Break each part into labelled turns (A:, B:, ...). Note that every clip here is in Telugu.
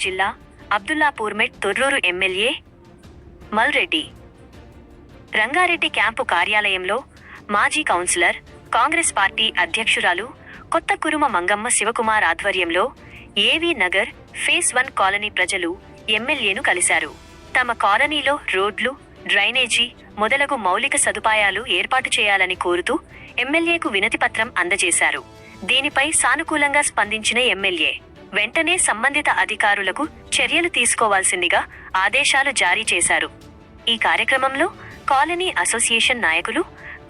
A: జిల్లా అబ్దుల్లాపూర్మెట్ తొర్రూరు ఎమ్మెల్యే మల్రెడ్డి రంగారెడ్డి క్యాంపు కార్యాలయంలో మాజీ కౌన్సిలర్ కాంగ్రెస్ పార్టీ అధ్యక్షురాలు కొత్త కురుమ మంగమ్మ శివకుమార్ ఆధ్వర్యంలో ఏవీ నగర్ ఫేస్ 1 కాలనీ ప్రజలు ఎమ్మెల్యేను కలిశారు. తమ కాలనీలో రోడ్లు, డ్రైనేజీ మొదలగు మౌలిక సదుపాయాలు ఏర్పాటు చేయాలని కోరుతూ ఎమ్మెల్యేకు వినతిపత్రం అందజేశారు. దీనిపై సానుకూలంగా స్పందించిన ఎమ్మెల్యే వెంటనే సంబంధిత అధికారులకు చర్యలు తీసుకోవాల్సిందిగా ఆదేశాలు జారీ చేశారు. ఈ కార్యక్రమంలో కాలనీ అసోసియేషన్ నాయకులు,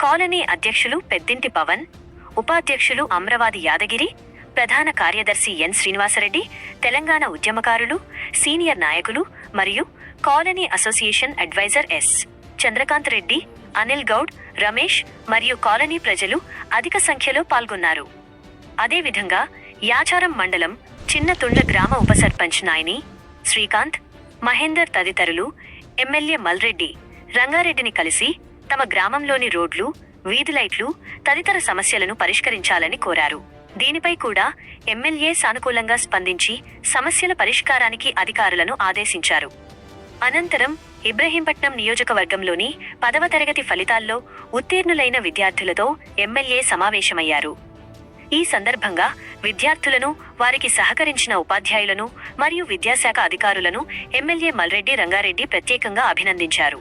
A: కాలనీ అధ్యక్షులు పెద్దింటి పవన్, ఉపాధ్యక్షులు అమ్రవాది యాదగిరి, ప్రధాన కార్యదర్శి ఎన్ శ్రీనివాసరెడ్డి, తెలంగాణ ఉద్యమకారులు, సీనియర్ నాయకులు మరియు colony association adviser S Chandrakanth Reddy, Anil Goud, Ramesh మరియు కాలనీ ప్రజలు అధిక సంఖ్యలో పాల్గొన్నారు. అదేవిధంగా యాచారం మండలం చిన్నతుండ గ్రామ ఉప సర్పంచ్ నాయని శ్రీకాంత్, మహేందర్ తదితరులు ఎమ్మెల్యే మల్రెడ్డి రంగారెడ్డిని కలిసి తమ గ్రామంలోని రోడ్లు, వీధి లైట్లు తదితర సమస్యలను పరిష్కరించాలని కోరారు. దీనిపై కూడా ఎమ్మెల్యే సానుకూలంగా స్పందించి సమస్యల పరిష్కారానికి అధికారులను ఆదేశించారు. అనంతరం ఇబ్రహీంపట్నం నియోజకవర్గంలోని 10వ తరగతి ఫలితాల్లో ఉత్తీర్ణులైన విద్యార్థులతో ఎమ్మెల్యే సమావేశమయ్యారు. ఈ సందర్భంగా విద్యార్థులను, వారికి సహకరించిన ఉపాధ్యాయులను మరియు విద్యాశాఖ అధికారులను ఎమ్మెల్యే మల్రెడ్డి రంగారెడ్డి ప్రత్యేకంగా అభినందించారు.